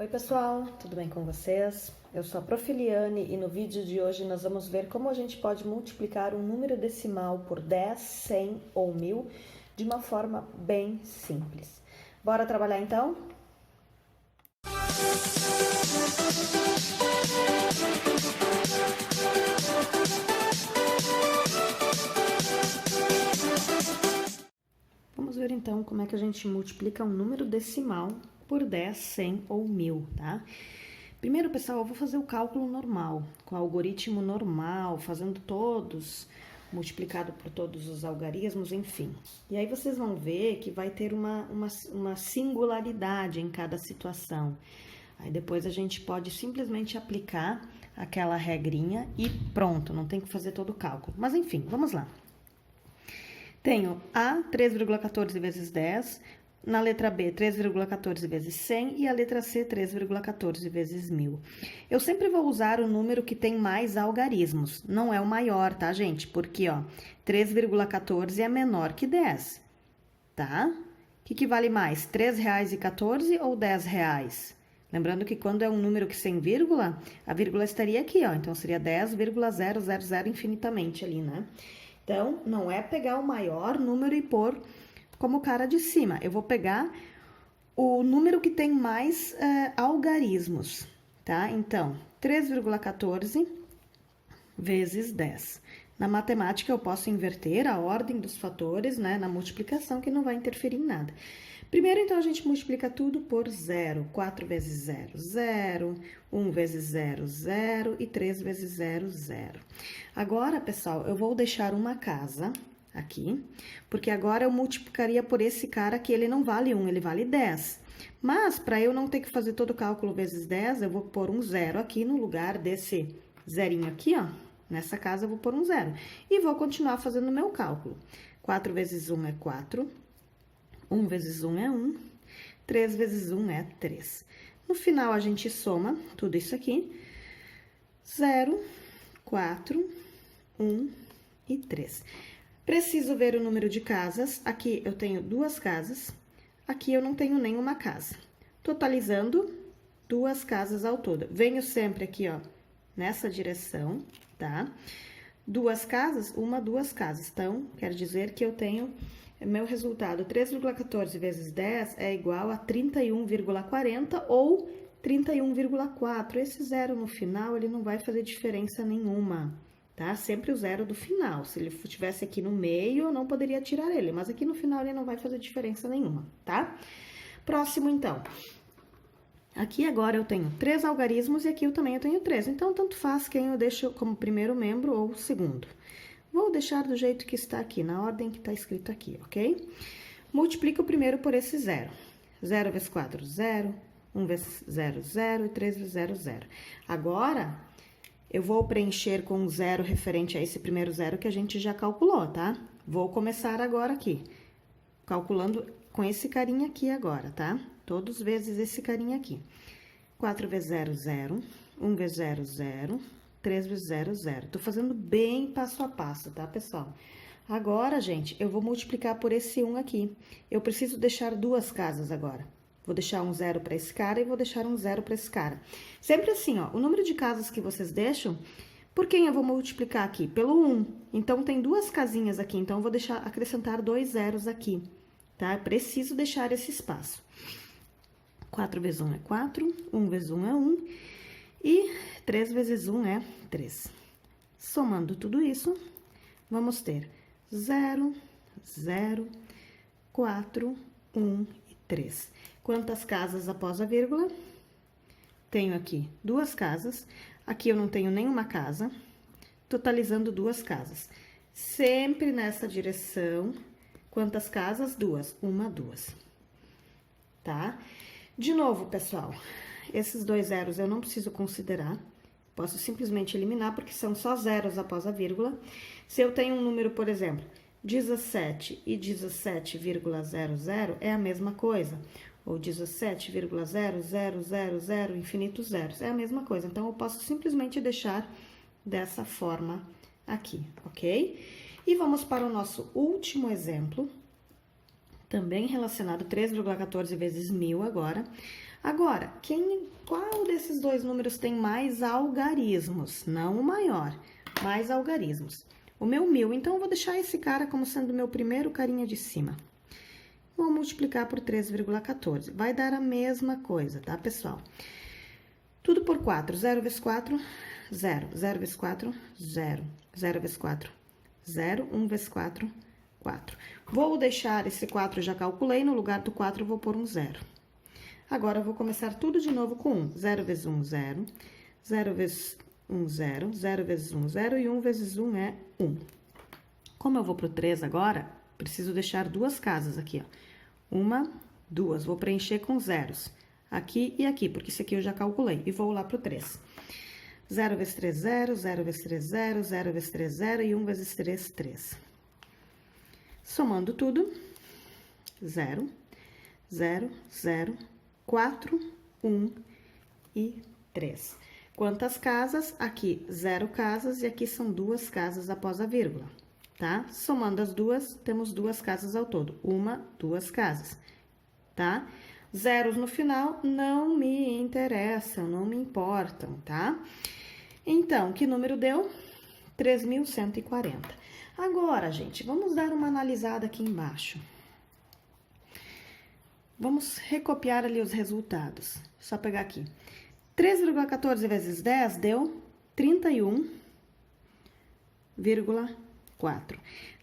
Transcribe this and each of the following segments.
Oi pessoal, tudo bem com vocês? Eu sou a Prof. Eliane e no vídeo de hoje nós vamos ver como a gente pode multiplicar um número decimal por 10, 100 ou 1000 de uma forma bem simples. Bora trabalhar então? Vamos ver então como é que a gente multiplica um número decimal por 10, 100 ou 1000, tá? Primeiro, pessoal, eu vou fazer o cálculo normal, com o algoritmo normal, fazendo todos, multiplicado por todos os algarismos, enfim. E aí vocês vão ver que vai ter uma singularidade em cada situação. Aí depois a gente pode simplesmente aplicar aquela regrinha e pronto, não tem que fazer todo o cálculo. Mas enfim, vamos lá. Tenho A, 3,14 vezes 10, na letra B, 3,14 vezes 100 e a letra C, 3,14 vezes 1000. Eu sempre vou usar o número que tem mais algarismos, não é o maior, tá, gente? Porque, ó, 3,14 é menor que 10, tá? O que vale mais, R$3,14 ou R$10? Lembrando que quando é um número que sem vírgula, a vírgula estaria aqui, ó, então seria 10,000 infinitamente ali, né? Então, não é pegar o maior número e pôr como cara de cima. Eu vou pegar o número que tem mais algarismos, tá? Então, 3,14 vezes 10. Na matemática, eu posso inverter a ordem dos fatores, né? Na multiplicação, que não vai interferir em nada. Primeiro, então, a gente multiplica tudo por 0. 4 vezes 0, 0. 1 vezes 0, 0. E 3 vezes 0, 0. Agora, pessoal, eu vou deixar uma casa aqui, porque agora eu multiplicaria por esse cara que ele não vale 1, ele vale 10. Mas, para eu não ter que fazer todo o cálculo vezes 10, eu vou pôr um 0 aqui no lugar desse zerinho aqui, ó. Nessa casa eu vou pôr um 0. E vou continuar fazendo o meu cálculo. 4 vezes 1 é 4. 1 vezes 1 é 1. 3 vezes 1 é 3. No final, a gente soma tudo isso aqui. 0, 4, 1 e 3. Preciso ver o número de casas. Aqui eu tenho 2 casas. Aqui eu não tenho nenhuma casa. Totalizando 2 casas ao todo. Venho sempre aqui, ó, nessa direção, tá? 2 casas, 2 casas. Então, quer dizer que eu tenho meu resultado, 3,14 vezes 10 é igual a 31,40 ou 31,4. Esse zero no final, ele não vai fazer diferença nenhuma, tá? Sempre o zero do final. Se ele estivesse aqui no meio, eu não poderia tirar ele, mas aqui no final ele não vai fazer diferença nenhuma, tá? Próximo, então. Aqui agora eu tenho 3 algarismos e aqui eu também tenho 3. Então, tanto faz quem eu deixo como primeiro membro ou segundo. Vou deixar do jeito que está aqui, na ordem que está escrito aqui, ok? Multiplico primeiro por esse 0. 0 vezes 4, 0. 1 vezes 0, 0. E 3 vezes 0, 0. Agora, eu vou preencher com um 0 referente a esse primeiro 0 que a gente já calculou, tá? Vou começar agora aqui, calculando com esse carinha aqui agora, tá? Todos vezes esse carinha aqui. 4 vezes 0, 0. 1 vezes 0, 0. 3 vezes 0, 0. Tô fazendo bem passo a passo, tá, pessoal? Agora, gente, eu vou multiplicar por esse 1 aqui. Eu preciso deixar 2 casas agora. Vou deixar um 0 para esse cara e vou deixar um 0 para esse cara. Sempre assim, ó, o número de casas que vocês deixam, por quem eu vou multiplicar aqui? Pelo 1. Então, tem 2 casinhas aqui, então eu vou deixar, acrescentar 2 zeros aqui, tá? Preciso deixar esse espaço. 4 vezes 1 é 4, 1 vezes 1 é 1, e 3 vezes 1 é 3. Somando tudo isso, vamos ter 0, 0, 4, 1 e 3. Quantas casas após a vírgula? Tenho aqui 2 casas. Aqui eu não tenho nenhuma casa, totalizando 2 casas. Sempre nessa direção. Quantas casas? 2. 1, 2. Tá? De novo, pessoal, esses 2 zeros eu não preciso considerar. Posso simplesmente eliminar, porque são só zeros após a vírgula. Se eu tenho um número, por exemplo, 17 e 17,00 é a mesma coisa. Ou 17,0000, infinitos zeros, é a mesma coisa. Então, eu posso simplesmente deixar dessa forma aqui, ok? E vamos para o nosso último exemplo, também relacionado 3,14 vezes 1000 agora. Agora, qual desses dois números tem mais algarismos? Não o maior, mais algarismos. O meu 1000, então eu vou deixar esse cara como sendo o meu primeiro carinha de cima. Vou multiplicar por 3,14. Vai dar a mesma coisa, tá, pessoal? Tudo por 4. 0 vezes 4, 0. 0 vezes 4, 0. 0 vezes 4, 0. 1 vezes 4, 4. Vou deixar esse 4, já calculei, no lugar do 4 eu vou pôr um 0. Agora, eu vou começar tudo de novo com 1. 0 vezes 1, 0. 0 vezes 1, 0. 0 vezes 1, 0. E 1 vezes 1 é 1. Como eu vou pro 3 agora, preciso deixar duas casas aqui, ó. 1, 2. Vou preencher com zeros. Aqui e aqui, porque isso aqui eu já calculei. E vou lá pro 3. 0 vezes 3, 0. 0 vezes 3, 0. 0 vezes 3, 0. E 1 vezes 3, 3. Somando tudo, 0, 0, 0, 4, 1 e 3. Quantas casas? Aqui, 0 casas e aqui são 2 casas após a vírgula, tá? Somando as duas, temos 2 casas ao todo. 1, 2 casas, tá? Zeros no final não me interessam, não me importam, tá? Então, que número deu? 3.140. Agora, gente, vamos dar uma analisada aqui embaixo. Vamos recopiar ali os resultados. Só pegar aqui. 3,14 vezes 10 deu 31,4.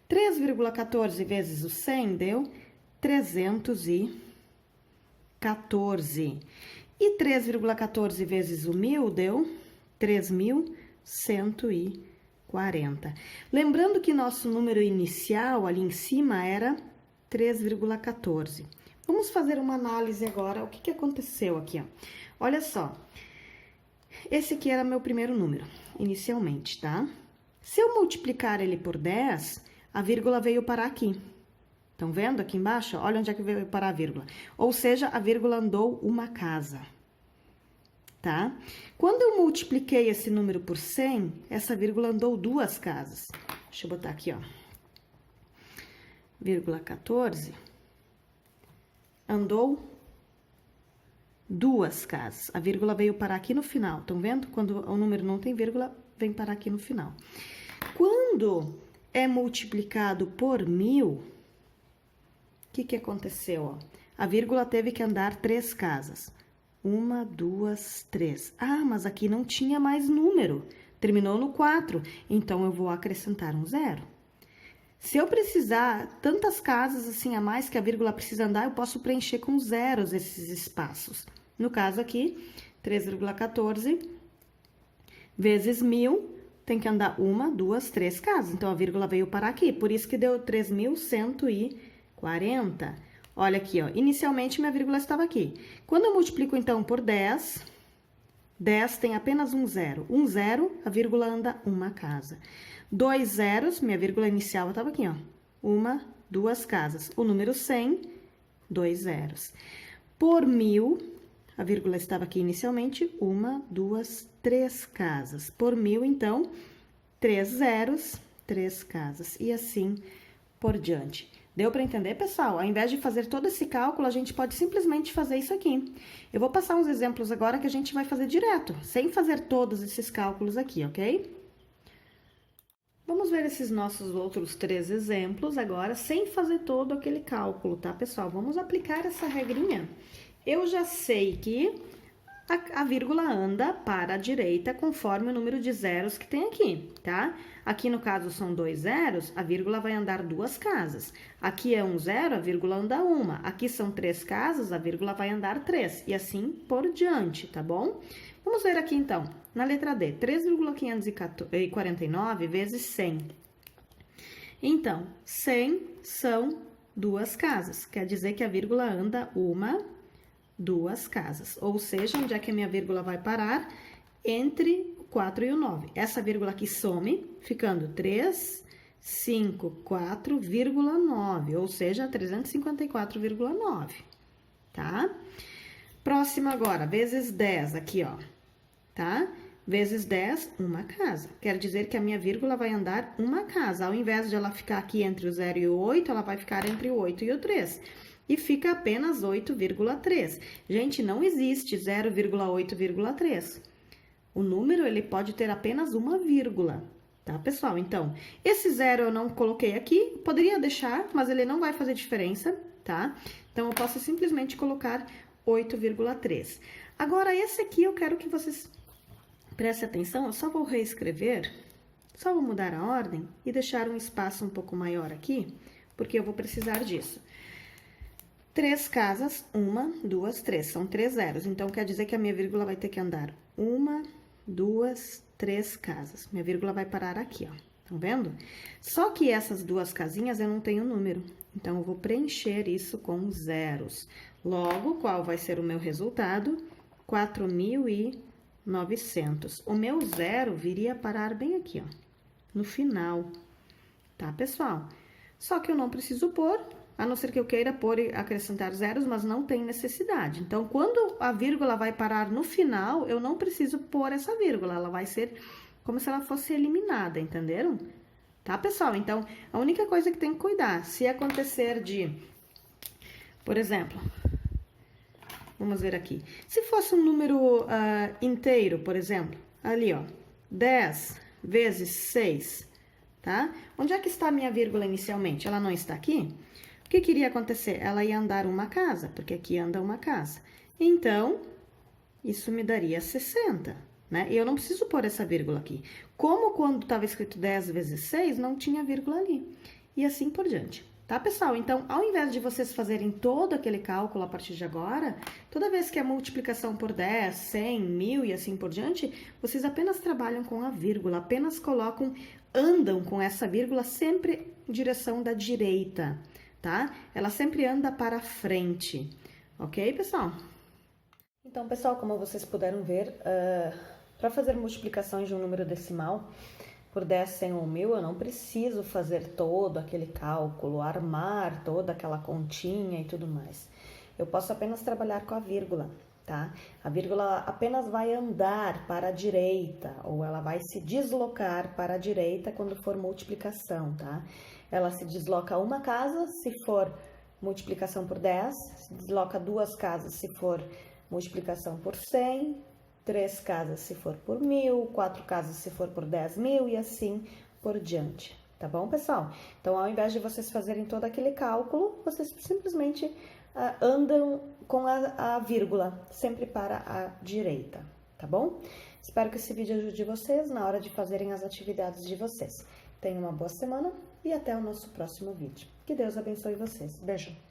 3,14 vezes o 100 deu 314. E 3,14 vezes o 1000 deu 3.140. Lembrando que nosso número inicial ali em cima era 3,14. Vamos fazer uma análise agora, o que aconteceu aqui, ó. Olha só, esse aqui era meu primeiro número, inicialmente, tá? Se eu multiplicar ele por 10, a vírgula veio parar aqui. Estão vendo aqui embaixo? Olha onde é que veio parar a vírgula. Ou seja, a vírgula andou uma casa, tá? Quando eu multipliquei esse número por 100, essa vírgula andou 2 casas. Deixa eu botar aqui, ó. Vírgula 14... andou 2 casas. A vírgula veio parar aqui no final. Estão vendo? Quando o número não tem vírgula, vem parar aqui no final. Quando é multiplicado por 1000, o que aconteceu? Ó? A vírgula teve que andar 3 casas. 1, 2, 3. Ah, mas aqui não tinha mais número. Terminou no 4. Então, eu vou acrescentar um 0. Se eu precisar tantas casas assim a mais que a vírgula precisa andar, eu posso preencher com zeros esses espaços. No caso aqui, 3,14 vezes 1000 tem que andar 1, 2, 3 casas. Então, a vírgula veio parar aqui, por isso que deu 3.140. Olha aqui, ó, inicialmente minha vírgula estava aqui. Quando eu multiplico, então, por 10, 10 tem apenas um zero. Um zero, a vírgula anda uma casa. 2 zeros, minha vírgula inicial estava aqui, ó. 1, 2 casas. O número 100, 2 zeros. Por 1000, a vírgula estava aqui inicialmente, 1, 2, 3 casas. Por 1000, então, 3 zeros, 3 casas. E assim por diante. Deu para entender, pessoal? Ao invés de fazer todo esse cálculo, a gente pode simplesmente fazer isso aqui. Eu vou passar uns exemplos agora que a gente vai fazer direto, sem fazer todos esses cálculos aqui, ok? Vamos ver esses nossos outros 3 exemplos agora, sem fazer todo aquele cálculo, tá, pessoal? Vamos aplicar essa regrinha. Eu já sei que a vírgula anda para a direita conforme o número de zeros que tem aqui, tá? Aqui, no caso, são 2 zeros, a vírgula vai andar 2 casas. Aqui é 1 zero, a vírgula anda 1. Aqui são 3 casas, a vírgula vai andar 3. E assim por diante, tá bom? Vamos ver aqui, então, na letra D, 3,549 vezes 100. Então, 100 são 2 casas, quer dizer que a vírgula anda 2 casas. Ou seja, onde é que a minha vírgula vai parar? Entre o 4 e o 9. Essa vírgula aqui some, ficando 354,9, ou seja, 354,9, tá? Próximo agora, vezes 10, aqui, ó, tá? Vezes 10, uma casa. Quer dizer que a minha vírgula vai andar uma casa. Ao invés de ela ficar aqui entre o 0 e o 8, ela vai ficar entre o 8 e o 3. e fica apenas 8,3. Gente, não existe 0,8,3. O número, ele pode ter apenas uma vírgula, tá, pessoal? Então, esse zero eu não coloquei aqui, poderia deixar, mas ele não vai fazer diferença, tá? Então, eu posso simplesmente colocar 8,3. Agora, esse aqui eu quero que vocês prestem atenção, eu só vou reescrever, só vou mudar a ordem e deixar um espaço um pouco maior aqui, porque eu vou precisar disso. 3 casas, 1, 2, 3, são 3 zeros, então quer dizer que a minha vírgula vai ter que andar 1, 2, 3 casas. Minha vírgula vai parar aqui, ó, estão vendo? Só que essas duas casinhas eu não tenho número, então eu vou preencher isso com zeros. Logo, qual vai ser o meu resultado? 4.900. O meu zero viria parar bem aqui, ó, no final, tá, pessoal? Só que eu não preciso pôr, a não ser que eu queira pôr e acrescentar zeros, mas não tem necessidade. Então, quando a vírgula vai parar no final, eu não preciso pôr essa vírgula, ela vai ser como se ela fosse eliminada, entenderam? Tá, pessoal? Então, a única coisa que tem que cuidar, se acontecer de, por exemplo, vamos ver aqui, se fosse um número inteiro, por exemplo, ali, ó, 10 vezes 6, tá? Onde é que está a minha vírgula inicialmente? Ela não está aqui? O que iria acontecer? Ela ia andar uma casa, porque aqui anda uma casa. Então, isso me daria 60, né? E eu não preciso pôr essa vírgula aqui. Como quando estava escrito 10 vezes 6, não tinha vírgula ali. E assim por diante. Tá, pessoal? Então, ao invés de vocês fazerem todo aquele cálculo a partir de agora, toda vez que é multiplicação por 10, 100, 1000 e assim por diante, vocês apenas trabalham com a vírgula, apenas andam com essa vírgula sempre em direção da direita, tá? Ela sempre anda para frente, ok, pessoal? Então, pessoal, como vocês puderam ver, para fazer multiplicações de um número decimal por 10, 100 ou 1000, eu não preciso fazer todo aquele cálculo, armar toda aquela continha e tudo mais. Eu posso apenas trabalhar com a vírgula, tá? A vírgula apenas vai andar para a direita, ou ela vai se deslocar para a direita quando for multiplicação, tá? Ela se desloca uma casa se for multiplicação por 10, se desloca duas casas se for multiplicação por 100, 3 casas se for por 1000, 4 casas se for por 10.000 e assim por diante, tá bom, pessoal? Então, ao invés de vocês fazerem todo aquele cálculo, vocês simplesmente andam com a vírgula sempre para a direita, tá bom? Espero que esse vídeo ajude vocês na hora de fazerem as atividades de vocês. Tenham uma boa semana e até o nosso próximo vídeo. Que Deus abençoe vocês. Beijo!